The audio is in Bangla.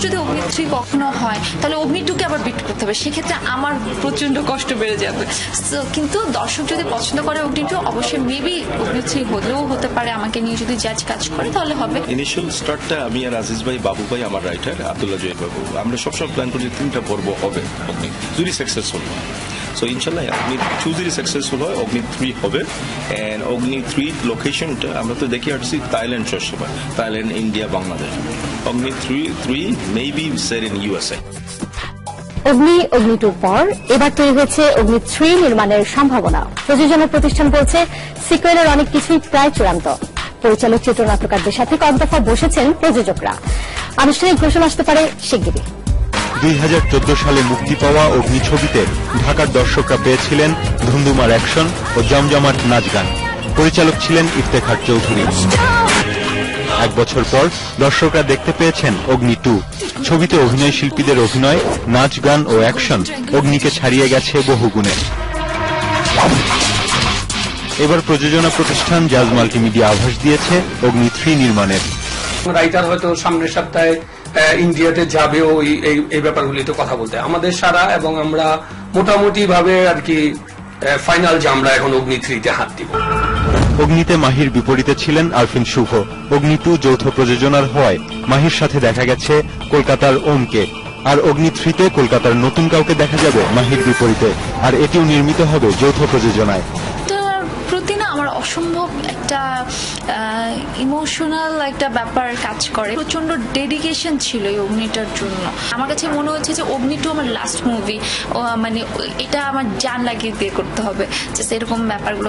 যদি অগ্নি-3 কখনো হয় তাহলে অগ্নি-2 কে আবার বিট করতে হবে, সেক্ষেত্রে আমার প্রচন্ড কষ্ট বেড়ে যাবে। কিন্তু দর্শক যদি পছন্দ করে অগ্নি-2, অবশ্যই মেবি অগ্নি-3 হলেও হতে পারে। আমাকে নিয়ে যদি জাজ কাজ করে তাহলে হবে। ইনিশিয়াল স্টার্টটা আমি আর আজিজ ভাই, বাবু ভাই আমার রাইটার, আব্দুল্লাহ জহির বাবু, আমরা সবসময় প্ল্যান করি 3টা পর্ব হবে অগ্নি, যদি সাকসেসফুল হয়। সো ইনশাল্লাহ অগ্নি-2 যদি সাকসেসফুল হয় অগ্নি-3 হবে। এন্ড অগ্নি-3 লোকেশনটা আমরা তো দেখে আসছি থাইল্যান্ড, সবসময় থাইল্যান্ড, ইন্ডিয়া, বাংলাদেশ। অগ্নি-3 মেবি সেট ইন ইউএসএ। অগ্নি-2 পর এবার তৈরি হয়েছে অগ্নি-3 নির্মাণের সম্ভাবনা। প্রযোজনা প্রতিষ্ঠান বলছে সিকুয়েলের অনেক কিছুই প্রায় চূড়ান্ত। পরিচালক, চিত্রনাট্যকারদের সাথে কয়েক দফা বসেছেন প্রযোজকরা। আনুষ্ঠানিক ঘোষণা আসতে পারে শিগগিরই। 2014 সালে মুক্তি পাওয়া অগ্নি ছবিতে ঢাকার দর্শকরা পেয়েছিলেন ধুমধুমার অ্যাকশন ও জমজমাট নাচ গান। পরিচালক ছিলেন ইফতেখার চৌধুরী। 1 বছর পর দর্শকরা দেখতে পেয়েছেন অগ্নি-2। ছবিতে অভিনয় শিল্পীদের অভিনয়, নাচ গান ও অ্যাকশন অগ্নিকে ছাড়িয়ে গেছে বহুগুণে। এবার প্রযোজনা প্রতিষ্ঠান জাজ মাল্টিমিডিয়া আভাস দিয়েছে অগ্নি-3 নির্মাণের। রাইটার হয়তো সামনের সপ্তাহে ইন্ডিয়াতে যাবে এই ব্যাপারগুলি তো কথা বলতে আমাদের সারা, এবং আমরা মোটামুটি ভাবে আর কি ফাইনাল যে আমরা এখন অগ্নি-3-তে হাত দিব। অগ্নিতে মাহির বিপরীতে ছিলেন আরফিন শুভ। অগ্নি-2 যৌথ প্রযোজনার হওয়ায় মাহির সাথে দেখা গেছে কলকাতার ওমকে। আর অগ্নি-3-তে কলকাতার নতুন কাউকে দেখা যাবে মাহির বিপরীতে। আর এটিও নির্মিত হবে যৌথ প্রযোজনায়। প্রতি না আমার অসম্ভব একটা ইমোশনাল একটা ব্যাপার কাজ করে। প্রচন্ড ডেডিকেশন ছিল এই অগ্নিটার জন্য। আমার কাছে মনে হচ্ছে যে অগ্নি-2 আমার লাস্ট মুভি, মানে এটা আমার জান লাগিয়ে দিয়ে করতে হবে, যে এরকম ব্যাপারগুলো